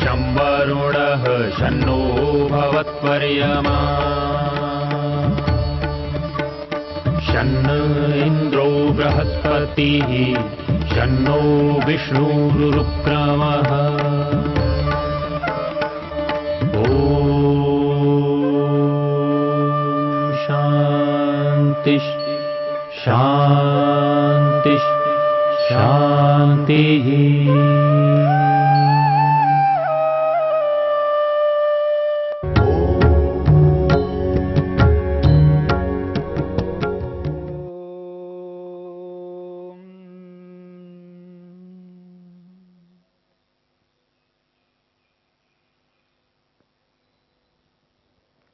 शं वरुणः शन्नो भवत्पर्यमा शन्न इन्द्रो बृहस्पतिः शन्नो विष्णुरुक्रमः ॐ शान्ति शान्ति शान्तिः।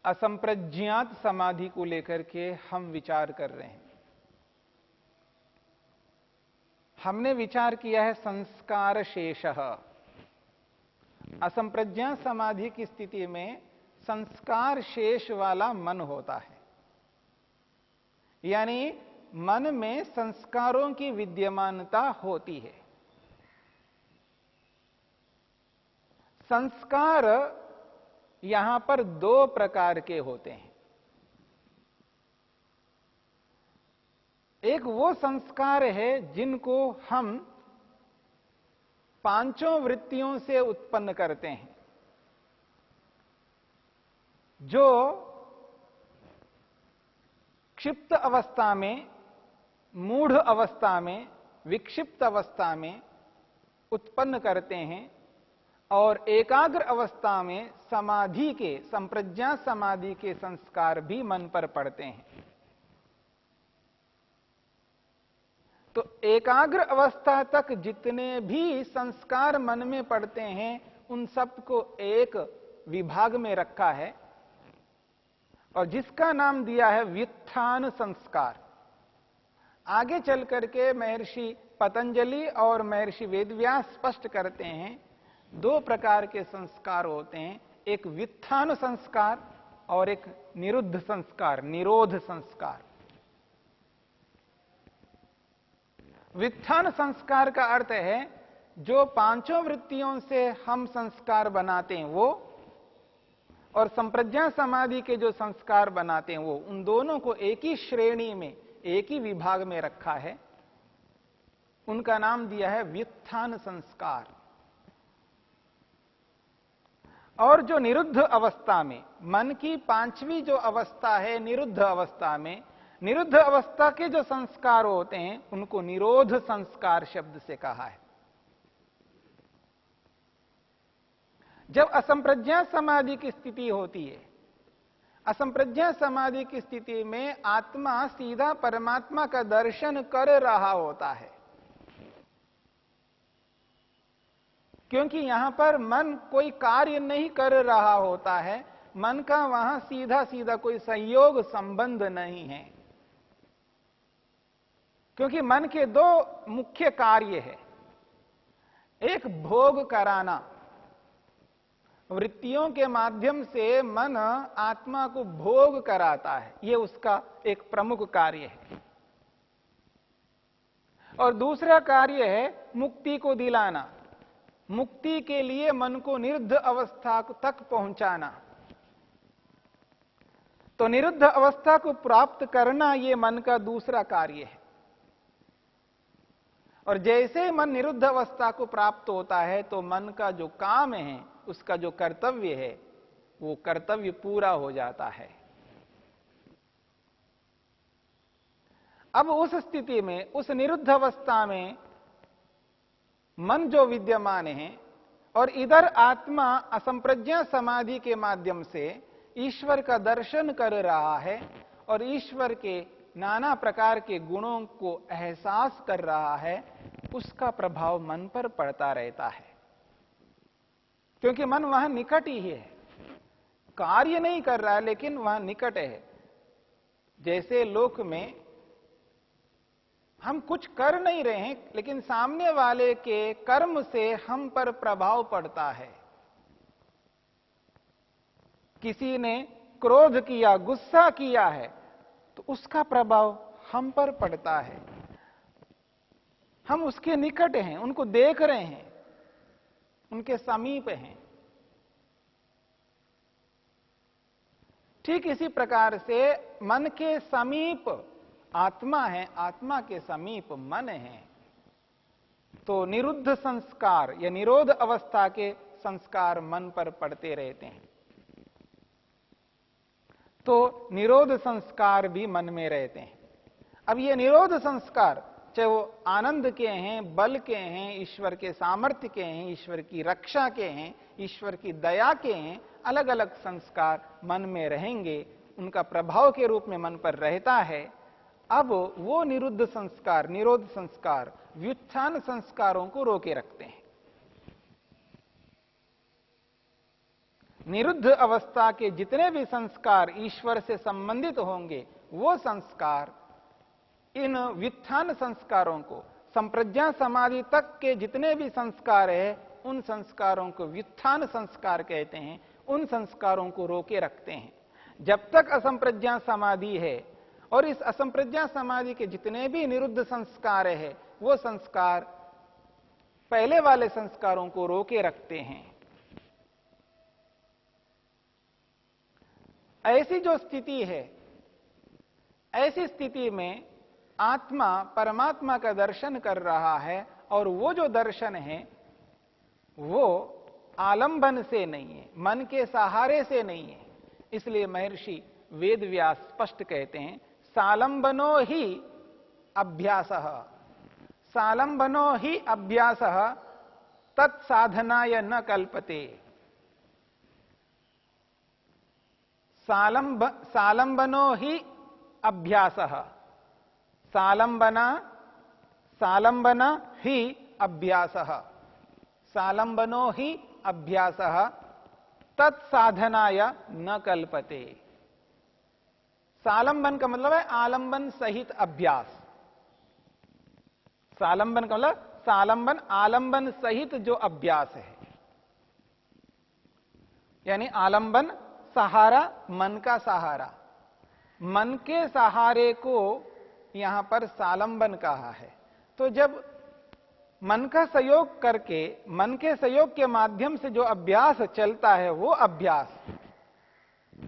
असंप्रज्ञात समाधि को लेकर के हम विचार कर रहे हैं। हमने विचार किया है संस्कार शेषः। असंप्रज्ञात समाधि की स्थिति में संस्कार शेष वाला मन होता है, यानी मन में संस्कारों की विद्यमानता होती है। संस्कार यहां पर दो प्रकार के होते हैं। एक वो संस्कार है जिनको हम पांचों वृत्तियों से उत्पन्न करते हैं, जो क्षिप्त अवस्था में, मूढ़ अवस्था में, विक्षिप्त अवस्था में उत्पन्न करते हैं और एकाग्र अवस्था में समाधि के, संप्रज्ञात समाधि के संस्कार भी मन पर पड़ते हैं। तो एकाग्र अवस्था तक जितने भी संस्कार मन में पड़ते हैं उन सबको एक विभाग में रखा है और जिसका नाम दिया है व्युत्थान संस्कार। आगे चल करके महर्षि पतंजलि और महर्षि वेदव्यास स्पष्ट करते हैं दो प्रकार के संस्कार होते हैं, एक व्युत्थान संस्कार और एक निरुद्ध संस्कार, निरोध संस्कार। व्युत्थान संस्कार का अर्थ है जो पांचों वृत्तियों से हम संस्कार बनाते हैं वो, और संप्रज्ञात समाधि के जो संस्कार बनाते हैं वो, उन दोनों को एक ही श्रेणी में, एक ही विभाग में रखा है। उनका नाम दिया है व्युत्थान संस्कार। और जो निरुद्ध अवस्था में, मन की पांचवी जो अवस्था है निरुद्ध अवस्था में, निरुद्ध अवस्था के जो संस्कार होते हैं उनको निरोध संस्कार शब्द से कहा है। जब असंप्रज्ञात समाधि की स्थिति होती है, असंप्रज्ञात समाधि की स्थिति में आत्मा सीधा परमात्मा का दर्शन कर रहा होता है, क्योंकि यहां पर मन कोई कार्य नहीं कर रहा होता है, मन का वहां सीधा सीधा कोई संयोग संबंध नहीं है। क्योंकि मन के दो मुख्य कार्य है, एक भोग कराना, वृत्तियों के माध्यम से मन आत्मा को भोग कराता है, यह उसका एक प्रमुख कार्य है। और दूसरा कार्य है मुक्ति को दिलाना, मुक्ति के लिए मन को निरुद्ध अवस्था तक पहुंचाना। तो निरुद्ध अवस्था को प्राप्त करना यह मन का दूसरा कार्य है। और जैसे मन निरुद्ध अवस्था को प्राप्त होता है तो मन का जो काम है, उसका जो कर्तव्य है, वो कर्तव्य पूरा हो जाता है। अब उस स्थिति में, उस निरुद्ध अवस्था में मन जो विद्यमान है और इधर आत्मा असंप्रज्ञात समाधि के माध्यम से ईश्वर का दर्शन कर रहा है और ईश्वर के नाना प्रकार के गुणों को एहसास कर रहा है, उसका प्रभाव मन पर पड़ता रहता है। क्योंकि मन वहां निकट ही है, कार्य नहीं कर रहा है लेकिन वहां निकट है। जैसे लोक में हम कुछ कर नहीं रहे हैं लेकिन सामने वाले के कर्म से हम पर प्रभाव पड़ता है। किसी ने क्रोध किया, गुस्सा किया है, तो उसका प्रभाव हम पर पड़ता है। हम उसके निकट हैं, उनको देख रहे हैं, उनके समीप हैं, ठीक इसी प्रकार से मन के समीप आत्मा है, आत्मा के समीप मन है, तो निरुद्ध संस्कार या निरोध अवस्था के संस्कार मन पर पड़ते रहते हैं। तो निरोध संस्कार भी मन में रहते हैं। अब ये निरोध संस्कार चाहे वो आनंद के हैं, बल के हैं, ईश्वर के सामर्थ्य के हैं, ईश्वर की रक्षा के हैं, ईश्वर की दया के हैं, अलग अलग संस्कार मन में रहेंगे, उनका प्रभाव के रूप में मन पर रहता है। अब वो निरुद्ध संस्कार, निरोध संस्कार व्युत्थान संस्कारों को रोके रखते हैं। निरुद्ध अवस्था के जितने भी संस्कार ईश्वर से संबंधित होंगे, वो संस्कार इन व्युत्थान संस्कारों को, संप्रज्ञा समाधि तक के जितने भी संस्कार है, उन संस्कारों को व्युत्थान संस्कार कहते हैं, उन संस्कारों को रोके रखते हैं। जब तक असंप्रज्ञा समाधि है और इस असंप्रज्ञा समाधि के जितने भी निरुद्ध संस्कार है, वो संस्कार पहले वाले संस्कारों को रोके रखते हैं। ऐसी जो स्थिति है, ऐसी स्थिति में आत्मा परमात्मा का दर्शन कर रहा है, और वो जो दर्शन है वो आलंबन से नहीं है, मन के सहारे से नहीं है। इसलिए महर्षि वेदव्यास स्पष्ट कहते हैं, सालंबनो ही अभ्यासः, सालंबनो ही अभ्यासः तत्साधनाय न कल्पते। सालंबनो ही अभ्यासः, सालंबना ही अभ्यासः, सालंबनो ही अभ्यासः तत्साधनाय न कल्पते। सालंबन का मतलब है आलंबन सहित अभ्यास। सालंबन का मतलब सालंबन आलंबन सहित जो अभ्यास है, यानी आलंबन सहारा, मन का सहारा, मन के सहारे को यहां पर सालंबन कहा है। तो जब मन का सहयोग करके, मन के सहयोग के माध्यम से जो अभ्यास चलता है, वो अभ्यास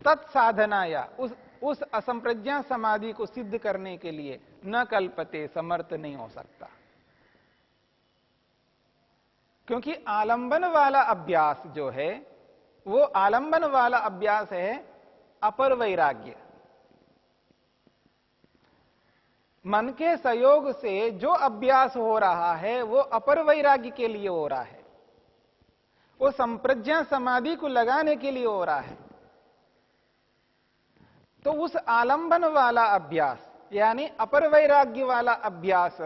तत्साधनाया उस असंप्रज्ञा समाधि को सिद्ध करने के लिए न कल्पते, समर्थ नहीं हो सकता। क्योंकि आलंबन वाला अभ्यास जो है, वो आलंबन वाला अभ्यास है अपर वैराग्य। मन के सहयोग से जो अभ्यास हो रहा है, वो अपर वैराग्य के लिए हो रहा है, वो संप्रज्ञा समाधि को लगाने के लिए हो रहा है। तो उस आलंबन वाला अभ्यास यानी अपर वैराग्य वाला अभ्यास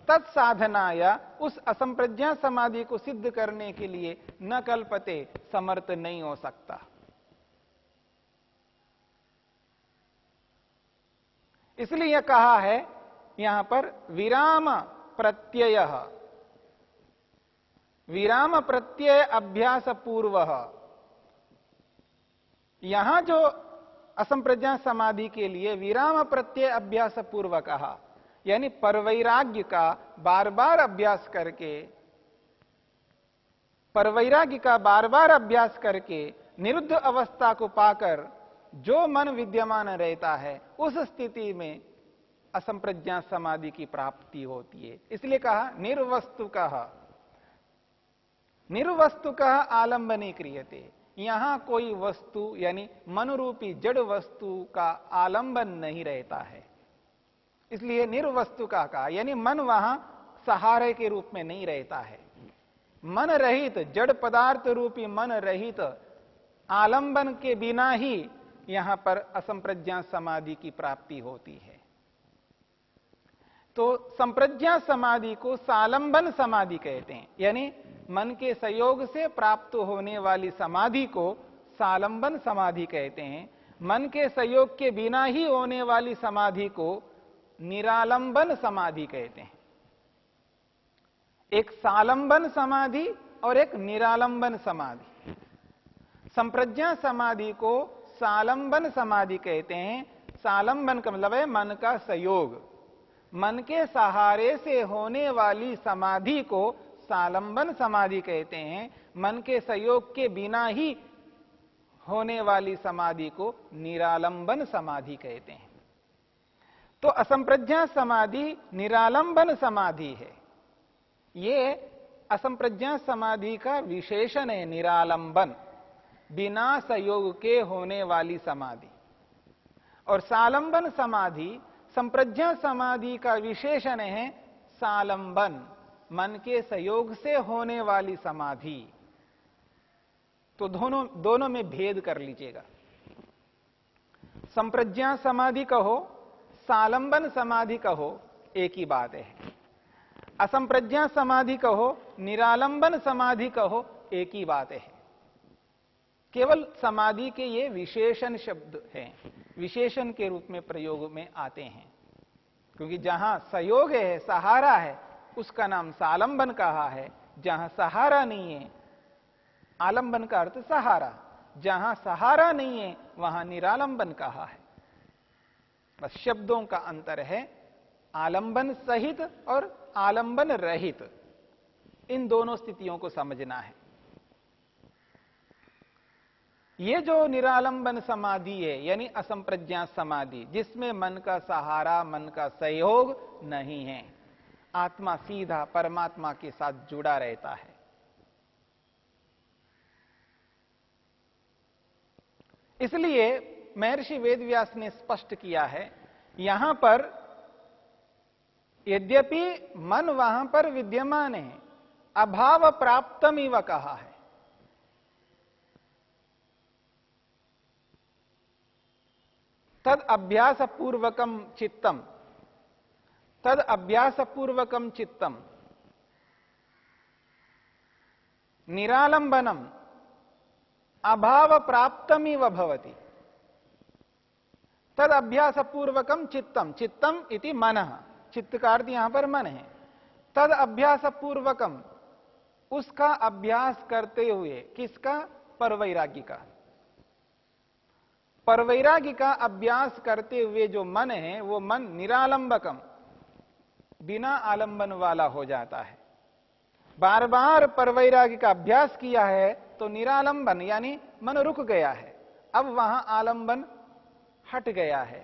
तत्साधनाया उस असंप्रज्ञा समाधि को सिद्ध करने के लिए न कल्पते, समर्थ नहीं हो सकता। इसलिए यह कहा है यहां पर विराम प्रत्यय, विराम प्रत्यय अभ्यास पूर्व। यहां जो असंप्रज्ञा समाधि के लिए विराम प्रत्यय अभ्यास पूर्व कहा, यानी परवैराग्य का बार बार अभ्यास करके, परवैराग्य का बार बार अभ्यास करके निरुद्ध अवस्था को पाकर जो मन विद्यमान रहता है, उस स्थिति में असंप्रज्ञा समाधि की प्राप्ति होती है। इसलिए कहा निर्वस्तुकः, निर्वस्तुकः आलंबने क्रियते। यहां कोई वस्तु यानी मन रूपी जड़ वस्तु का आलंबन नहीं रहता है, इसलिए निर्वस्तु का कहा, यानी मन वहां सहारे के रूप में नहीं रहता है। मन रहित, जड़ पदार्थ रूपी मन रहित आलंबन के बिना ही यहां पर असंप्रज्ञा समाधि की प्राप्ति होती है। तो संप्रज्ञा समाधि को सालंबन समाधि कहते हैं, यानी मन के सहयोग से प्राप्त होने वाली समाधि को सालंबन समाधि कहते हैं। मन के सहयोग के बिना ही होने वाली समाधि को निरालंबन समाधि कहते हैं। एक सालंबन समाधि और एक निरालंबन समाधि। संप्रज्ञा समाधि को सालंबन समाधि कहते हैं। सालंबन का मतलब है मन का सहयोग, मन के सहारे से होने वाली समाधि को सालंबन समाधि कहते हैं। मन के सहयोग के बिना ही होने वाली समाधि को निरालंबन समाधि कहते हैं। तो असंप्रज्ञा समाधि निरालंबन समाधि है। ये असंप्रज्ञा समाधि का विशेषण है, निरालंबन, बिना संयोग के होने वाली समाधि। और सालंबन समाधि संप्रज्ञा समाधि का विशेषण है सालंबन, मन के संयोग से होने वाली समाधि। तो दोनों में भेद कर लीजिएगा। संप्रज्ञा समाधि कहो, सालंबन समाधि कहो, एक ही बात है। असंप्रज्ञा समाधि कहो, निरालंबन समाधि कहो, एक ही बात है। केवल समाधि के ये विशेषण शब्द हैं, विशेषण के रूप में प्रयोग में आते हैं। क्योंकि जहां संयोग है, सहारा है, उसका नाम सालंबन कहा है। जहां सहारा नहीं है, आलंबन का अर्थ सहारा, जहां सहारा नहीं है वहां निरालंबन कहा है। बस शब्दों का अंतर है, आलंबन सहित और आलंबन रहित, इन दोनों स्थितियों को समझना है। ये जो निरालंबन समाधि है, यानी असंप्रज्ञा समाधि, जिसमें मन का सहारा, मन का सहयोग नहीं है, आत्मा सीधा परमात्मा के साथ जुड़ा रहता है। इसलिए महर्षि वेदव्यास ने स्पष्ट किया है, यहां पर यद्यपि मन वहां पर विद्यमान है, अभाव प्राप्तम इव कहा है। तद अभ्यासपूर्वकम चित्तम, तद अभ्यासपूर्वकम चित्तम निरालंबनम अभाव प्राप्तमिव भवति। तद अभ्यासपूर्वकम चित्तम, चित्तम इति मनः, चित्त का अर्थ यहां पर मन है। तद अभ्यासपूर्वकम, उसका अभ्यास करते हुए, किसका? परवैरागी का। परवैरागी का अभ्यास करते हुए जो मन है, वो मन निरालंबकम, बिना आलंबन वाला हो जाता है। बार बार परवैरागी का अभ्यास किया है तो निरालंबन यानी मन रुक गया है, अब वहां आलंबन हट गया है,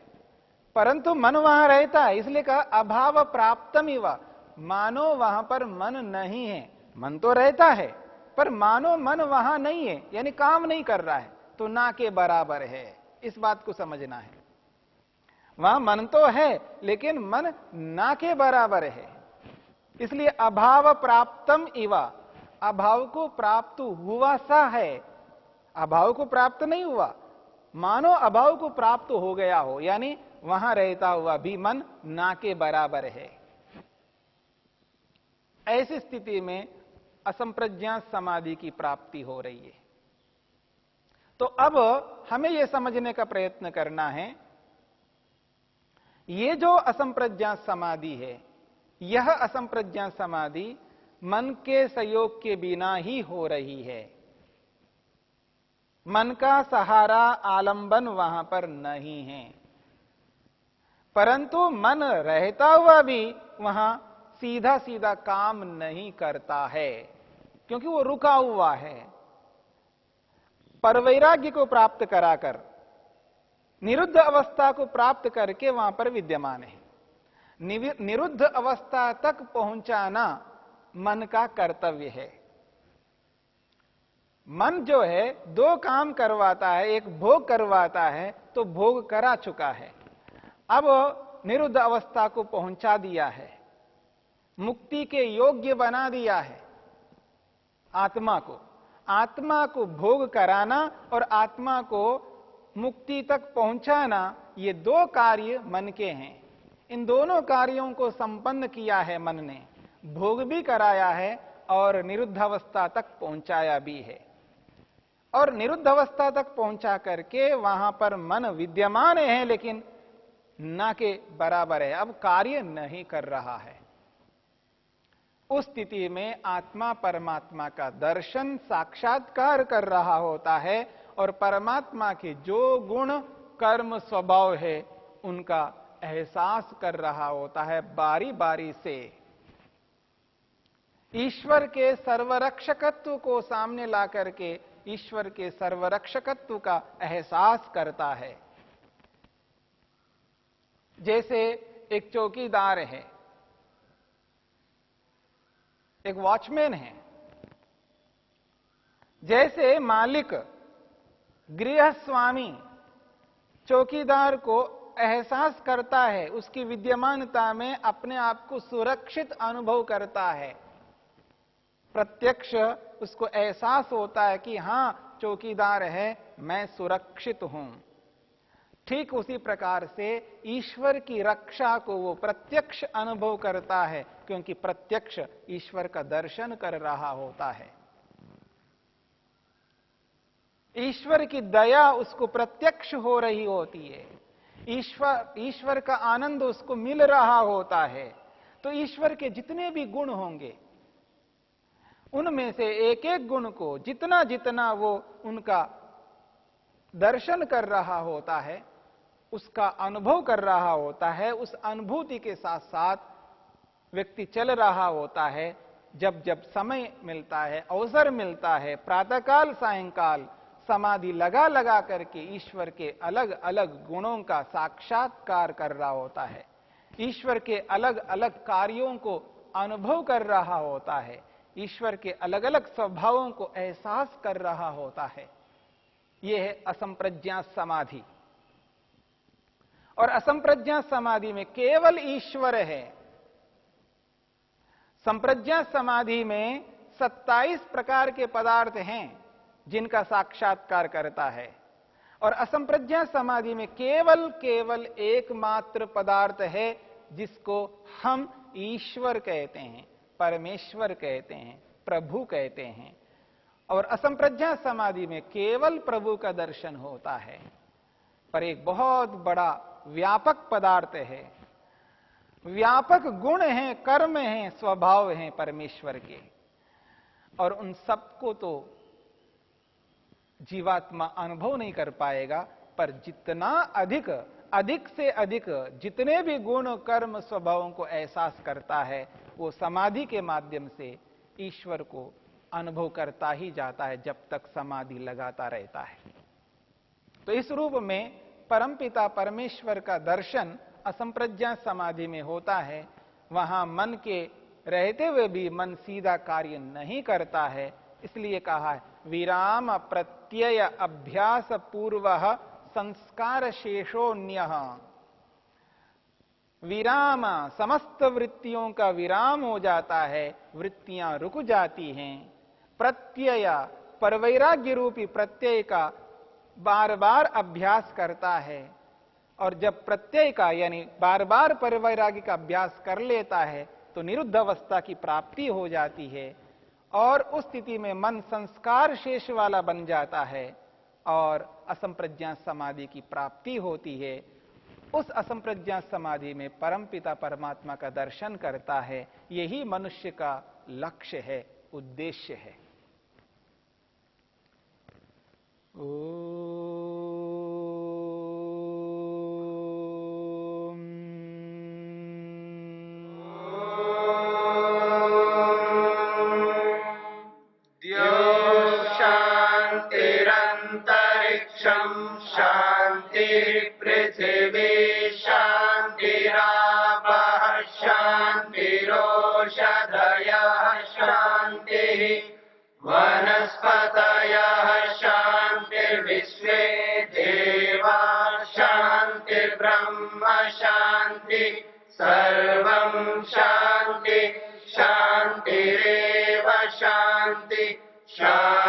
परंतु मन वहां रहता है। इसलिए कहा अभाव प्राप्तमिव, मानो वहां पर मन नहीं है। मन तो रहता है पर मानो मन वहां नहीं है, यानी काम नहीं कर रहा है, तो ना के बराबर है। इस बात को समझना है। वहां मन तो है लेकिन मन ना के बराबर है। इसलिए अभाव प्राप्तम इवा, अभाव को प्राप्त हुआ सा है, अभाव को प्राप्त नहीं हुआ, मानो अभाव को प्राप्त हो गया हो, यानी वहां रहता हुआ भी मन ना के बराबर है। ऐसी स्थिति में असंप्रज्ञा समाधि की प्राप्ति हो रही है। तो अब हमें यह समझने का प्रयत्न करना है, ये जो असंप्रज्ञा समाधि है, यह असंप्रज्ञा समाधि मन के सहयोग के बिना ही हो रही है। मन का सहारा, आलंबन वहां पर नहीं है, परंतु मन रहता हुआ भी वहां सीधा सीधा काम नहीं करता है, क्योंकि वो रुका हुआ है। परवैराग्य को प्राप्त कराकर, निरुद्ध अवस्था को प्राप्त करके वहां पर विद्यमान है। निरुद्ध अवस्था तक पहुंचाना मन का कर्तव्य है। मन जो है दो काम करवाता है, एक भोग करवाता है, तो भोग करा चुका है, अब निरुद्ध अवस्था को पहुंचा दिया है, मुक्ति के योग्य बना दिया है। आत्मा को भोग कराना और आत्मा को मुक्ति तक पहुंचाना, ये दो कार्य मन के हैं। इन दोनों कार्यों को संपन्न किया है मन ने, भोग भी कराया है और निरुद्धावस्था तक पहुंचाया भी है। और निरुद्धावस्था तक पहुंचा करके वहां पर मन विद्यमान है, लेकिन ना के बराबर है, अब कार्य नहीं कर रहा है। उस स्थिति में आत्मा परमात्मा का दर्शन, साक्षात्कार कर रहा होता है और परमात्मा के जो गुण, कर्म, स्वभाव है उनका एहसास कर रहा होता है बारी बारी से। ईश्वर के सर्वरक्षकत्व को सामने ला करके ईश्वर के सर्वरक्षकत्व का एहसास करता है। जैसे एक चौकीदार है, एक वॉचमैन है, जैसे मालिक गृह स्वामी चौकीदार को एहसास करता है, उसकी विद्यमानता में अपने आप को सुरक्षित अनुभव करता है, प्रत्यक्ष उसको एहसास होता है कि हां चौकीदार है, मैं सुरक्षित हूं। ठीक उसी प्रकार से ईश्वर की रक्षा को वो प्रत्यक्ष अनुभव करता है, क्योंकि प्रत्यक्ष ईश्वर का दर्शन कर रहा होता है। ईश्वर की दया उसको प्रत्यक्ष हो रही होती है, ईश्वर का आनंद उसको मिल रहा होता है। तो ईश्वर के जितने भी गुण होंगे, उनमें से एक एक गुण को जितना जितना वो उनका दर्शन कर रहा होता है, उसका अनुभव कर रहा होता है, उस अनुभूति के साथ साथ व्यक्ति चल रहा होता है। जब जब समय मिलता है, अवसर मिलता है, प्रातःकाल सायंकाल समाधि लगा लगा करके ईश्वर के अलग अलग गुणों का साक्षात्कार कर रहा होता है, ईश्वर के अलग अलग कार्यों को अनुभव कर रहा होता है, ईश्वर के अलग अलग स्वभावों को एहसास कर रहा होता है। यह है असंप्रज्ञात समाधि। और असंप्रज्ञात समाधि में केवल ईश्वर है। संप्रज्ञात समाधि में 27 प्रकार के पदार्थ हैं जिनका साक्षात्कार करता है, और असंप्रज्ञात समाधि में केवल एकमात्र पदार्थ है जिसको हम ईश्वर कहते हैं, परमेश्वर कहते हैं, प्रभु कहते हैं। और असंप्रज्ञात समाधि में केवल प्रभु का दर्शन होता है। पर एक बहुत बड़ा व्यापक पदार्थ है, व्यापक गुण हैं, कर्म हैं, स्वभाव हैं परमेश्वर के, और उन सबको तो जीवात्मा अनुभव नहीं कर पाएगा। पर जितना अधिक से अधिक जितने भी गुण कर्म स्वभावों को एहसास करता है, वो समाधि के माध्यम से ईश्वर को अनुभव करता ही जाता है, जब तक समाधि लगाता रहता है। तो इस रूप में परमपिता परमेश्वर का दर्शन असंप्रज्ञात समाधि में होता है। वहां मन के रहते हुए भी मन सीधा कार्य नहीं करता है, इसलिए कहा है विराम प्रत्यय अभ्यास पूर्व संस्कार शेषोन्य। विराम, समस्त वृत्तियों का विराम हो जाता है, वृत्तियां रुक जाती हैं। प्रत्यय, परवैराग्य रूपी प्रत्यय का बार बार अभ्यास करता है, और जब प्रत्यय का यानी बार बार परवैराग्य का अभ्यास कर लेता है तो निरुद्ध अवस्था की प्राप्ति हो जाती है, और उस स्थिति में मन संस्कार शेष वाला बन जाता है और असंप्रज्ञात समाधि की प्राप्ति होती है। उस असंप्रज्ञात समाधि में परमपिता परमात्मा का दर्शन करता है। यही मनुष्य का लक्ष्य है, उद्देश्य है। शांति पृथ्वी शांतिरापः शांतिरोषधयः शांतिः वनस्पतयः शांतिर्विश्वे देवा शांतिर्ब्रह्म शांति सर्वं शांति शांतिरेव शांति शांति